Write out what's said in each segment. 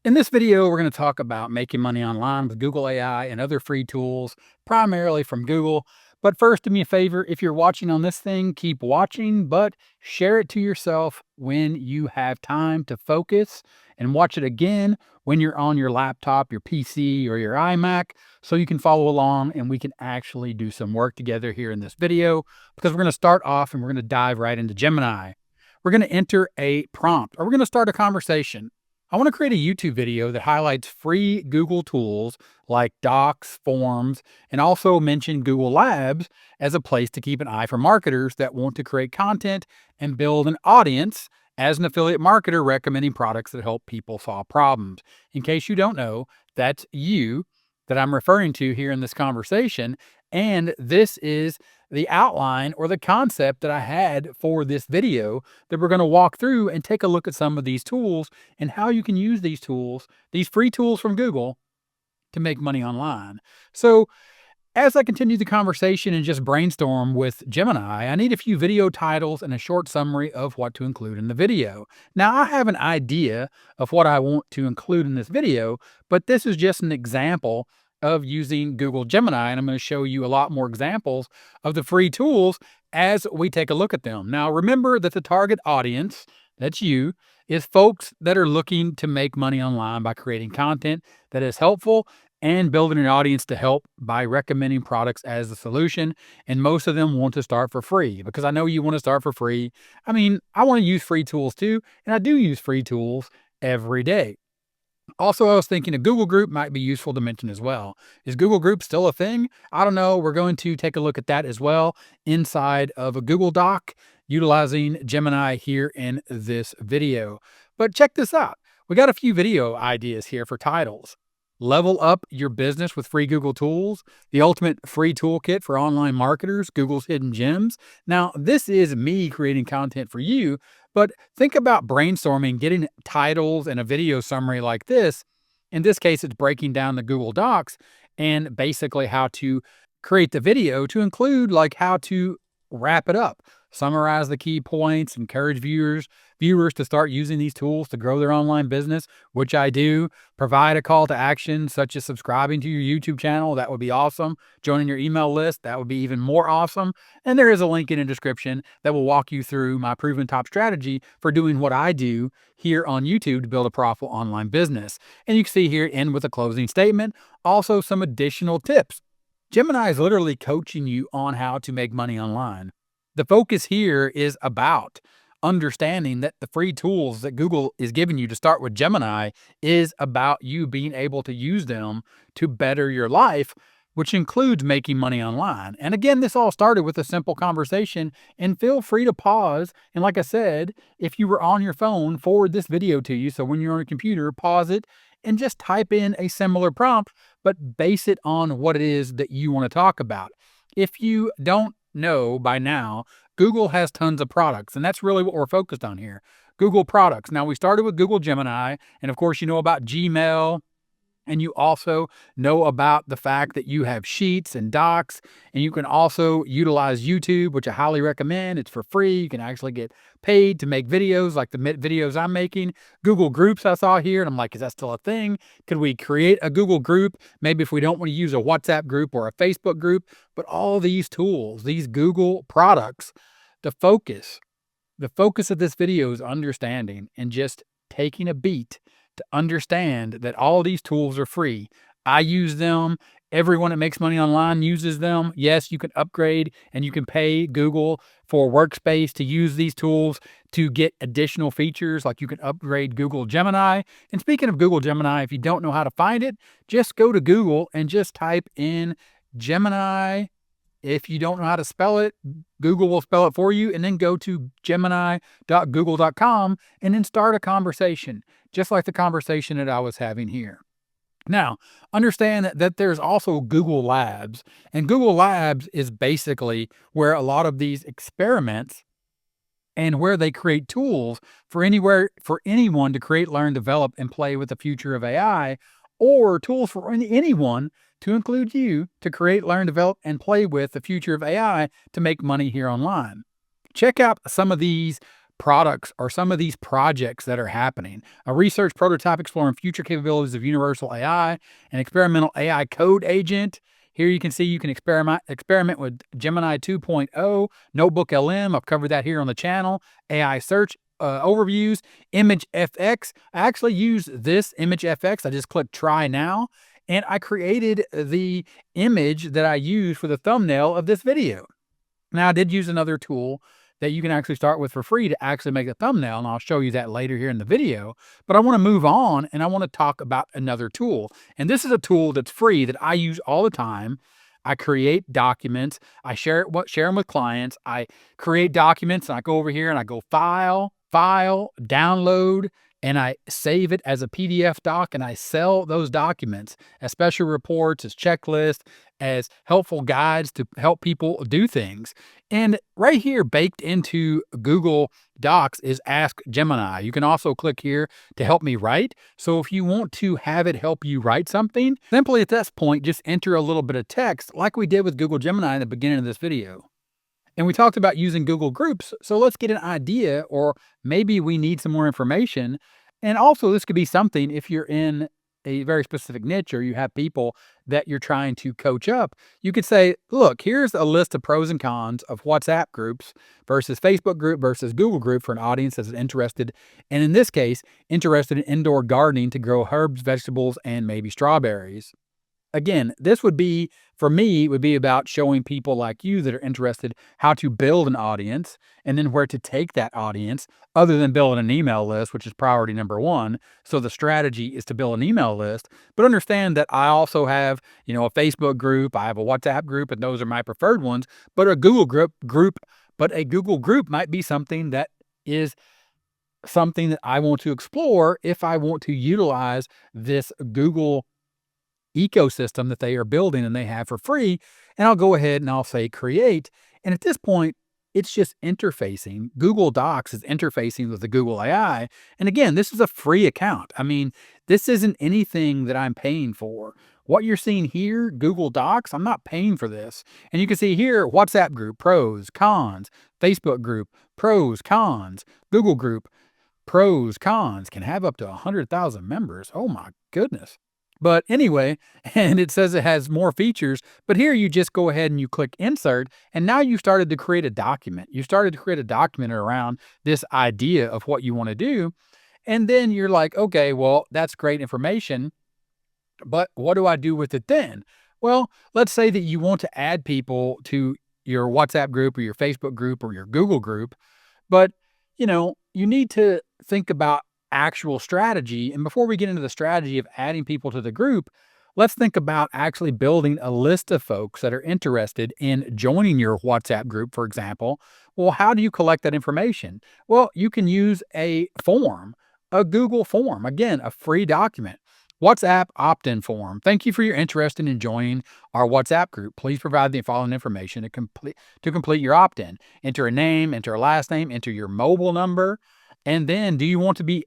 In this video, we're going to talk about making money online with Google AI and other free tools, primarily from Google. But first, do me a favor, if you're watching on this thing, keep watching, but share it to yourself when you have time to focus and watch it again when you're on your laptop, your PC, or your iMac, so you can follow along and we can actually do some work together here in this video, because we're going to start off and we're going to dive right into Gemini. We're going to enter a prompt, or we're going to start a conversation. I want to create a YouTube video that highlights free Google tools like Docs, Forms, and also mention Google Labs as a place to keep an eye for marketers that want to create content and build an audience as an affiliate marketer recommending products that help people solve problems. In case you don't know, that's you that I'm referring to here in this conversation. And this is the outline or the concept that I had for this video that we're going to walk through and take a look at some of these tools and how you can use these tools, these free tools from Google, to make money online. So as I continue the conversation and just brainstorm with Gemini, I need a few video titles and a short summary of what to include in the video. Now, I have an idea of what I want to include in this video, but this is just an example of using Google Gemini, and I'm going to show you a lot more examples of the free tools as we take a look at them. Now, remember that the target audience, that's you, is folks that are looking to make money online by creating content that is helpful and building an audience to help by recommending products as the solution. And most of them want to start for free, because I know you want to start for free. I mean, I want to use free tools too, and I do use free tools every day. Also, I was thinking a Google group might be useful to mention as well. Is Google Group still a thing? I don't know. We're going to take a look at that as well inside of a Google Doc utilizing Gemini here in this video. But check this out. We got a few video ideas here for titles. Level up your business with free Google tools, the ultimate free toolkit for online marketers, Google's hidden gems. Now, this is me creating content for you, but think about brainstorming, getting titles and a video summary like this. In this case, it's breaking down the Google Docs and basically how to create the video to include like how to wrap it up, summarize the key points, encourage viewers to start using these tools to grow their online business, which I do. Provide a call to action, such as subscribing to your YouTube channel. That would be awesome. Joining your email list. That would be even more awesome. And there is a link in the description that will walk you through my proven top strategy for doing what I do here on YouTube to build a profitable online business. And you can see here, end with a closing statement. Also, some additional tips. Gemini is literally coaching you on how to make money online. The focus here is about understanding that the free tools that Google is giving you to start with Gemini is about you being able to use them to better your life, which includes making money online. And again, this all started with a simple conversation, and feel free to pause. And like I said, if you were on your phone, forward this video to you. So when you're on your computer, pause it and just type in a similar prompt, but base it on what it is that you want to talk about. If you don't know by now, Google has tons of products, and that's really what we're focused on here. Google products. Now, we started with Google Gemini, and of course, you know about Gmail, and you also know about the fact that you have Sheets and Docs, and you can also utilize YouTube, which I highly recommend. It's for free. You can actually get paid to make videos like the videos I'm making. Google Groups I saw here, and I'm like, is that still a thing? Could we create a Google group? Maybe if we don't want to use a WhatsApp group or a Facebook group, but all these tools, these Google products, the focus of this video is understanding and just taking a beat to understand that all these tools are free. I use them. Everyone that makes money online uses them. Yes, you can upgrade and you can pay Google for Workspace to use these tools to get additional features, like you can upgrade Google Gemini. And speaking of Google Gemini, if you don't know how to find it, just go to Google and just type in Gemini. If you don't know how to spell it, Google will spell it for you, and then go to gemini.google.com and then start a conversation, just like the conversation that I was having here. Now, understand that there's also Google Labs, and Google Labs is basically where a lot of these experiments and where they create tools for anyone to create, learn, develop, and play with the future of AI, or tools for anyone to include you to create, learn, develop, and play with the future of AI to make money here online. Check out some of these products or some of these projects that are happening. A research prototype exploring future capabilities of universal AI, an experimental AI code agent. Here you can see you can experiment with Gemini 2.0, Notebook LM. I've covered that here on the channel. AI search overviews, Image FX. I actually use this Image FX. I just click try now, and I created the image that I use for the thumbnail of this video. Now, I did use another tool that you can actually start with for free to actually make a thumbnail, and I'll show you that later here in the video. But I want to move on, and I want to talk about another tool. And this is a tool that's free that I use all the time. I create documents. I share them with clients. I create documents, and I go over here and I go file, download, and I save it as a PDF doc, and I sell those documents as special reports, as checklists, as helpful guides to help people do things. And right here, baked into Google Docs, is Ask Gemini. You can also click here to help me write. So if you want to have it help you write something, simply at this point, just enter a little bit of text like we did with Google Gemini in the beginning of this video. And we talked about using Google Groups, so let's get an idea, or maybe we need some more information. And also, this could be something if you're in a very specific niche or you have people that you're trying to coach up. You could say, look, here's a list of pros and cons of WhatsApp groups versus Facebook group versus Google group for an audience that's interested, and in this case, interested in indoor gardening to grow herbs, vegetables, and maybe strawberries. Again, this would be, for me, would be about showing people like you that are interested how to build an audience and then where to take that audience other than building an email list, which is priority number one. So the strategy is to build an email list, but understand that I also have, a Facebook group, I have a WhatsApp group, and those are my preferred ones, but a Google group might be something that is something that I want to explore if I want to utilize this Google ecosystem that they are building and they have for free. And I'll go ahead and I'll say create. And at this point, it's just interfacing. Google Docs is interfacing with the Google AI. And again, this is a free account. I mean, this isn't anything that I'm paying for. What you're seeing here, Google Docs, I'm not paying for this. And you can see here, WhatsApp group, pros, cons, Facebook group, pros, cons, Google group, pros, cons, can have up to 100,000 members. Oh my goodness. But anyway, and it says it has more features, but here you just go ahead and you click insert, and now you started to create a document. You started to create a document around this idea of what you want to do. And then you're like, okay, well, that's great information, but what do I do with it then? Well, let's say that you want to add people to your WhatsApp group or your Facebook group or your Google group, but you need to think about actual strategy. And before we get into the strategy of adding people to the group, let's think about actually building a list of folks that are interested in joining your WhatsApp group, for example. Well, how do you collect that information? Well, you can use a form, a Google form, again, a free document. WhatsApp opt-in form. Thank you for your interest in joining our WhatsApp group. Please provide the following information to complete your opt-in. Enter a name, enter a last name, enter your mobile number, and then do you want to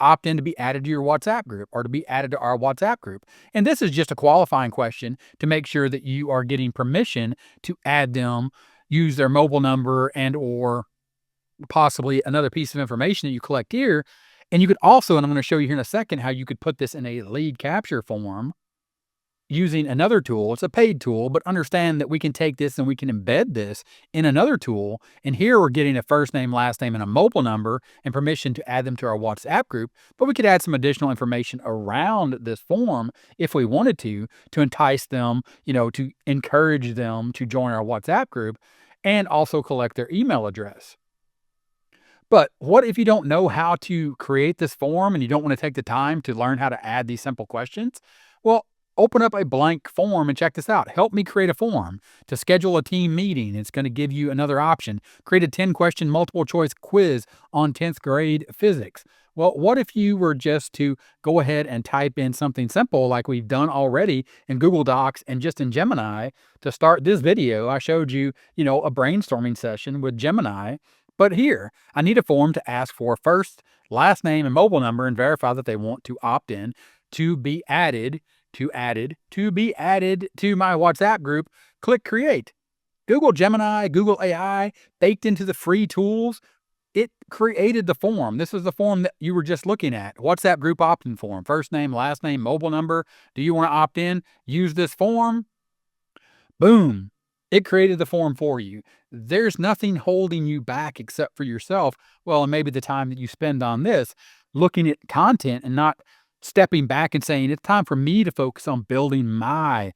opt in to be added to your WhatsApp group or to be added to our WhatsApp group? And this is just a qualifying question to make sure that you are getting permission to add them, use their mobile number and or possibly another piece of information that you collect here. And you could also, and I'm going to show you here in a second, how you could put this in a lead capture form using another tool. It's a paid tool, but understand that we can take this and we can embed this in another tool. And here we're getting a first name, last name, and a mobile number and permission to add them to our WhatsApp group. But we could add some additional information around this form if we wanted to entice them, to encourage them to join our WhatsApp group and also collect their email address. But what if you don't know how to create this form and you don't want to take the time to learn how to add these simple questions? Well, open up a blank form and check this out. Help me create a form to schedule a team meeting. It's going to give you another option. Create a 10-question multiple choice quiz on 10th grade physics. Well, what if you were just to go ahead and type in something simple like we've done already in Google Docs and just in Gemini to start this video? I showed you, a brainstorming session with Gemini. But here, I need a form to ask for first, last name, and mobile number and verify that they want to opt in to be added to my WhatsApp group. Click create. Google Gemini, Google AI, baked into the free tools. It created the form. This is the form that you were just looking at. WhatsApp group opt-in form. First name, last name, mobile number. Do you want to opt in? Use this form. Boom. It created the form for you. There's nothing holding you back except for yourself. Well, and maybe the time that you spend on this, looking at content and not stepping back and saying, it's time for me to focus on building my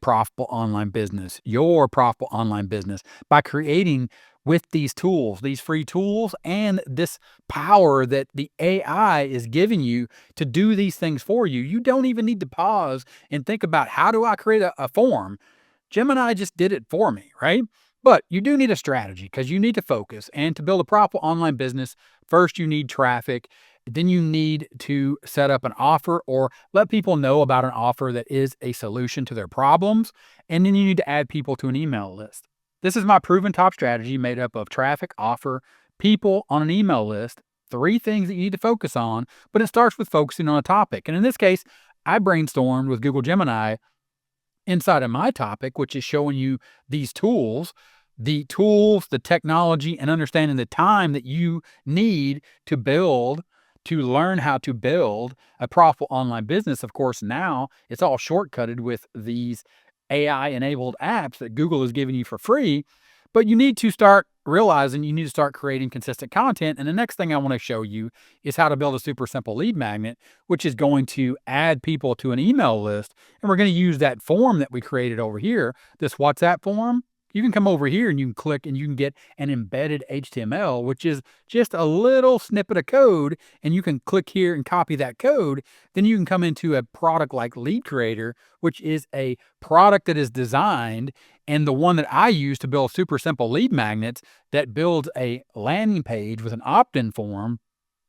profitable online business, your profitable online business by creating with these tools, these free tools, and this power that the AI is giving you to do these things for you. You don't even need to pause and think about, how do I create a form? Gemini just did it for me, right? But you do need a strategy because you need to focus. And to build a profitable online business, first you need traffic. Then you need to set up an offer or let people know about an offer that is a solution to their problems. And then you need to add people to an email list. This is my proven top strategy made up of traffic, offer, people on an email list. Three things that you need to focus on, but it starts with focusing on a topic. And in this case, I brainstormed with Google Gemini inside of my topic, which is showing you these tools, the technology, and understanding the time that you need to learn how to build a profitable online business. Of course, now it's all shortcutted with these AI enabled apps that Google is giving you for free, but you need to start realizing you need to start creating consistent content. And the next thing I want to show you is how to build a super simple lead magnet, which is going to add people to an email list. And we're going to use that form that we created over here, this WhatsApp form. You can come over here and you can click and you can get an embedded HTML, which is just a little snippet of code. And you can click here and copy that code. Then you can come into a product like Lead Creator, which is a product that is designed, and the one that I use to build super simple lead magnets that builds a landing page with an opt-in form,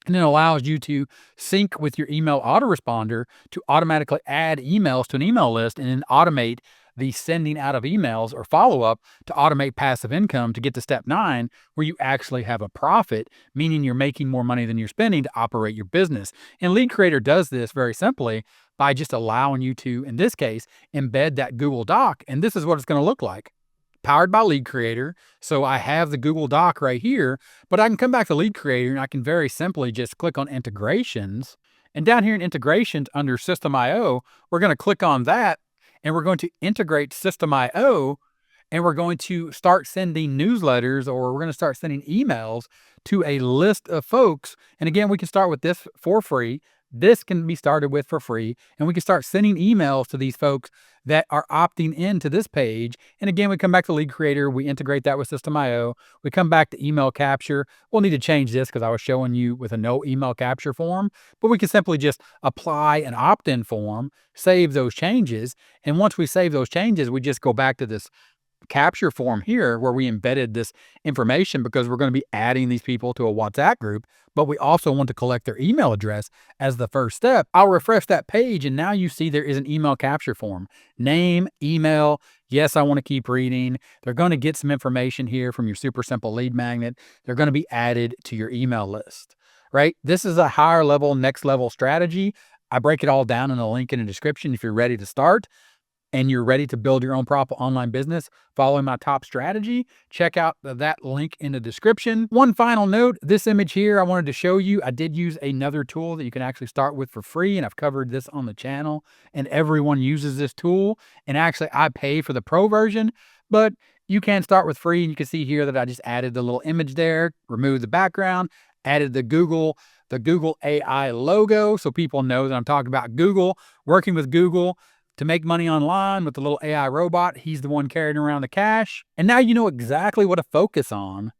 and then allows you to sync with your email autoresponder to automatically add emails to an email list and then automate the sending out of emails or follow-up to automate passive income to get to step 9, where you actually have a profit, meaning you're making more money than you're spending to operate your business. And Lead Creator does this very simply by just allowing you to, in this case, embed that Google Doc. And this is what it's going to look like. Powered by Lead Creator. So I have the Google Doc right here, but I can come back to Lead Creator and I can very simply just click on integrations. And down here in integrations under System.io, we're going to click on that and we're going to integrate System.io, and we're going to start sending newsletters, or we're going to start sending emails to a list of folks. And again, we can start with this for free. This can be started with for free, and we can start sending emails to these folks that are opting into this page. And again, we come back to Lead Creator, we integrate that with System.io, we come back to email capture. We'll need to change this because I was showing you with a no email capture form, but we can simply just apply an opt-in form, save those changes. And once we save those changes, we just go back to this capture form here where we embedded this information because we're going to be adding these people to a WhatsApp group, but we also want to collect their email address as the first step. I'll refresh that page and now you see there is an email capture form. Name, email. Yes, I want to keep reading. They're going to get some information here from your super simple lead magnet. They're going to be added to your email list, right? This is a higher level, next level strategy. I break it all down in a link in the description if you're ready to start and you're ready to build your own profitable online business following my top strategy. Check out that link in the description. One final note, this image here I wanted to show you, I did use another tool that you can actually start with for free, and I've covered this on the channel, and everyone uses this tool. And actually I pay for the pro version, but you can start with free. And you can see here that I just added the little image there, removed the background, added the Google AI logo so people know that I'm talking about Google, working with Google to make money online with the little AI robot. He's the one carrying around the cash. And now you know exactly what to focus on.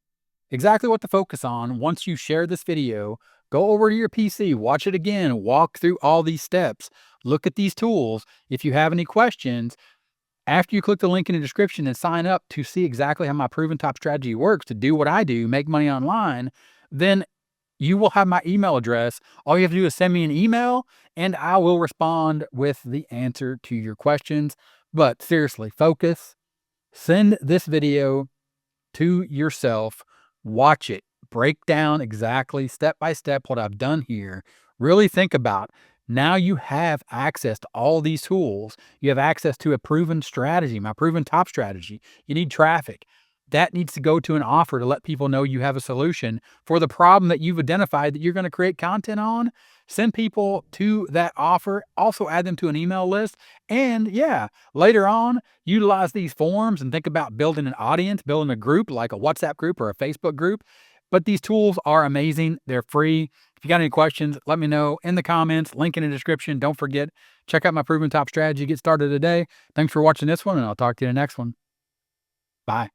Once you share this video, go over to your PC, watch it again, walk through all these steps, look at these tools. If you have any questions, after you click the link in the description and sign up to see exactly how my proven top strategy works to do what I do, make money online, then you will have my email address. All you have to do is send me an email and I will respond with the answer to your questions. But seriously, focus, send this video to yourself, watch it, break down exactly step by step what I've done here. Really think about, now you have access to all these tools. You have access to a proven strategy, my proven top strategy. You need traffic. that needs to go to an offer to let people know you have a solution for the problem that you've identified that you're going to create content on. Send people to that offer, also add them to an email list. And yeah, later on, utilize these forms and think about building an audience, building a group like a WhatsApp group or a Facebook group. But these tools are amazing. They're free. If you got any questions, let me know in the comments, link in the description. Don't forget, check out my Proven Top Strategy. Get started today. Thanks for watching this one, and I'll talk to you in the next one. Bye.